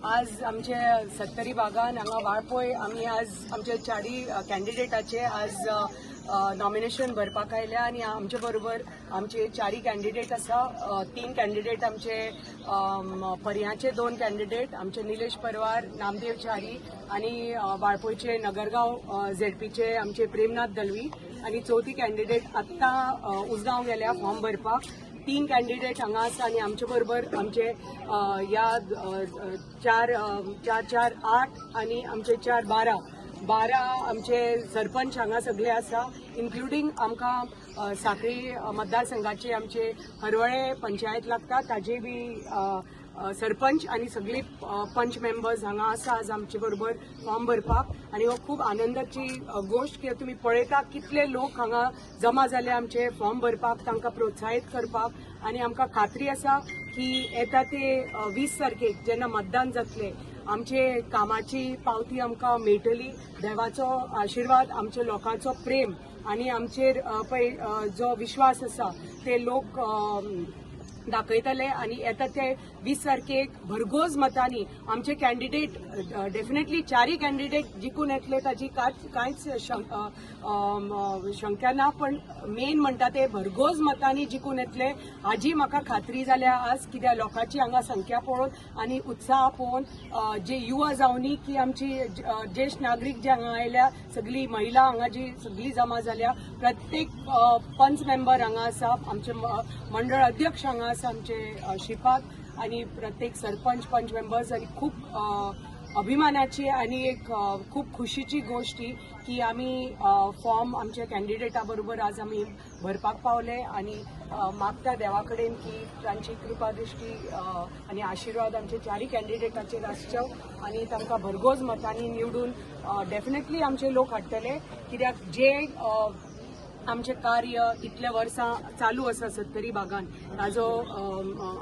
आज आमचे 70 बागान हांगा वाळपय आमी आज आमचे चारी कॅन्डिडेटाचे आज नॉमिनेशन भरपाक आयल्या आनी आमचे बरोबर आमचे चारी कॅन्डिडेट आसा. 3 कॅन्डिडेट आमचे पर्याचे 2 कॅन्डिडेट आमचे निलेश परवार, नामदेव च्यारी आणि वाळपयचे नगरगाव झेडपीचे आमचे प्रेमनाथ दळवी आणि चौथी कॅन्डिडेट आत्ता उसगांव गेल्या फॉर्म भरपाक. 3 कॅन्डिडेट हांगा आसा आनी आमचे बरोबर आमचे या 4 8 आणि आमचे 4 12 आमचे सरपंच हांगा सगळे आसा, इन्क्लुडींग आमकां साखळी मतदारसंघाचे आमचे हरवळे पंचायत लागता ताजे बी सरपंच आणि सगळे पंच मेंबर्स हांगा आसा आज आमचे बरोबर फॉर्म भरपाक. आणि हो खूप आनंदाची गोष्ट की तुम्ही पळयता कितले लोक हांगा जमा जाले आमचे फॉर्म भरपाक, तांकां प्रोत्साहीत करपाक. आणि आमकां खात्री आसा की येता ते 20 तारखेक जेन्ना मतदान जातले आमचे कामाची पावती आमकां मेळटली. देवाचो आशिर्वाद, आमच्या लोकांचो प्रेम आणि आमचेर पळय जो विश्वास आसा ते लोक दाखयतले आणि येता ते 20 तारखेक भरघोस मतांनी आमचे कॅन्डिडेट डेफिनेटली चारी कॅन्डिडेट जिखून येतले ताची कांयच शंका ना, पण मेन म्हणटा ते भरघोस मतांनी जिखून येतले हाजी म्हाका खात्री जाल्या आज. कित्याक लोकांची हांगा संख्या पळोवन आनी उत्साह पळोवन जे युवा जावनी की आमची ज्येष्ठ नागरीक जे हांगा आयल्या, सगळी महिला हांगा जी सगळी जमा जाल्या, प्रत्येक पंच मेंबर हांगा आसा, आमचे मंडळ अध्यक्ष हांगा आसा आमचे श्रीपाद आणि प्रत्येक सरपंच पंच मेंबर्स. आणि खूप अभिमानाची आणि एक खूप खुशीची गोष्ट ही की आम्ही फॉर्म आमच्या कॅन्डिडेटा बरोबर आज आम्ही भरपाक पावले आणि मागता देवा कडेन की तांची कृपा दृष्टी आणि आशीर्वाद आमचे चारी कॅन्डिडेटाचेर आसच्यो आणि तांकां भरघोस मतांनी निवडून डेफिनेटली आमचे लोक हाडटले. कित्याक जे आमचे कार्य इतल्या वर्सां चालू आसा 70 बागान, ताजो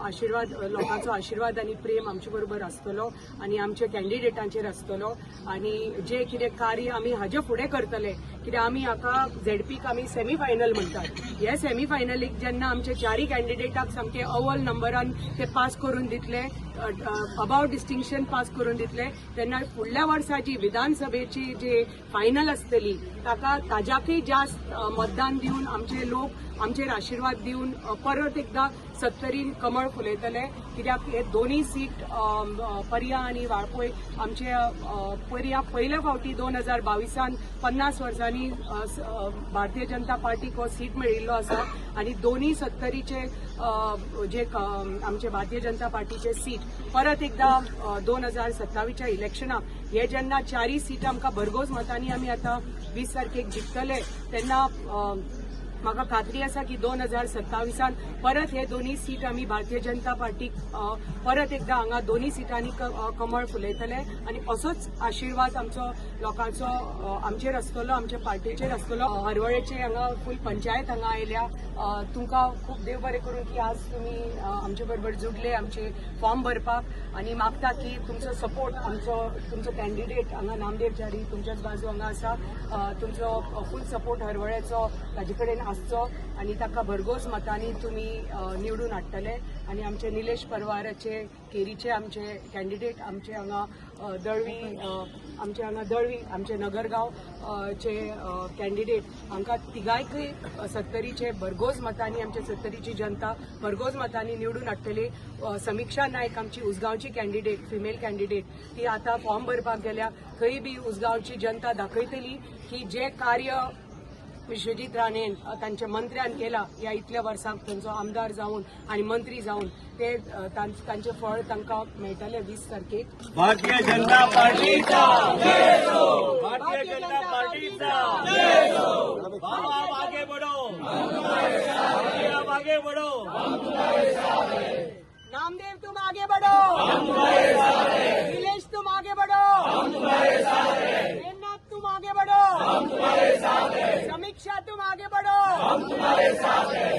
आशिर्वाद, लोकांचो आशिर्वाद आणि प्रेम आमचे बरोबर आसतलो आणि आमच्या कॅन्डिडेटांचेर आसतलो. आणि जे कितें कार्य आमी हाजे फुडें करतले, कित्याक आमी हाका झेडपीक आमी सेमी फायनल म्हणटात. हे सेमी फायनलीक जेन्ना आमचे चारी कॅन्डिडेटाक सामके अव्वल नंबरान ते पास करून दितले, अबाउट डिस्टिंक्शन पास करून दितले, तेन्ना फुडल्या वर्सा जी विधानसभेची जी फायनल आसतली ताज्याकय जास्त मतदान दिवन आमचे लोक आमचेर आशिर्वाद दिवन परत एकदा 70 कमळ फुलयतले. कित्याक हे दोन्ही सीट पर्या आणि वाळपय आमचे पर्या पयल्या फावटी 2022 50 वर्सांनी भारतीय जनता पार्टीक हो सीट मेळिल्लो आसा आणि दोन्ही 70चे जे आमचे भारतीय जनता पार्टीचे सीट परत एकदा 2027च्या इलेक्शनाक हे जेन्ना चारी सीट आमकां भरघोस मतांनी आमी आतां 20 तारखेक जिखतले तेन्ना म्हाका खात्री आसा की 2027 परत हे दोन्ही सीट आमी भारतीय जनता पार्टीक परत एकदा हांगा दोन्ही सीटांनी कमळ फुलयतले आणि असोच आशिर्वाद आमचो लोकांचो आमचेर आसतलो, आमच्या पार्टीचेर आसतलो. हरवळेचे हांगा फूल पंचायत हांगा आयल्या. तुमकां खूब देव बरें करूं की आज तुमी आमचे बरोबर जुडले आमचे फॉर्म भरपाक आणि मागता की तुमचो सपोर्ट तुमचो कॅन्डिडेट हांगा नामदेव च्यारी तुमच्याच बाजू हांगा आसा, तुमचो फूल सपोर्ट हरवळेचो ताजे कडेन आसचो आणि ताका भरघोस मतांनी तुमी निवडून हाडटले. आणि आमचे निलेश परवाराचे केरीचे आमचे कॅन्डिडेट आमचे हांगा दळवी आमचे नगरगाव चे कॅन्डिडेट हांकां तिगायकय 70चे भरघोस मतांनी आमच्या 70ची जनता भरघोस मतांनी निवडून हाडटली. समीक्षा नायक आमची उसगांवची कॅन्डिडेट फिमेल कॅन्डिडेट ती आता फॉर्म भरपाक गेल्या. थंय बी उसगांवची जनता दाखयतली की जे कार्य विश्वजीत राणेन तांच्या मंत्र्यान केला या इतल्या वर्सांक थंयचो आमदार जावन आणि मंत्री जावन ते तांचे फळ तांकां मेळटले 20 तारखेक. भारतीय जनता पार्टीचा जय हो, भारतीय जनता पार्टीचा जय हो. बाबा आप आगे बढ़ो, हम तुम्हारे साथ हैं. आप आगे बढ़ो, हम तुम्हारे साथ हैं. नामदेव तुम आगे बढ़ो, हम तुम्हारे साथ हैं. निलेश तुम आगे बढ़ो, हम तुम्हारे साथ हैं. प्रेमनाथ तुम आगे बढ़ो, हम तुम्हारे साथ हैं. समीक्षा तुम आगे बढ़ो, हम तुम्हारे साथ हैं.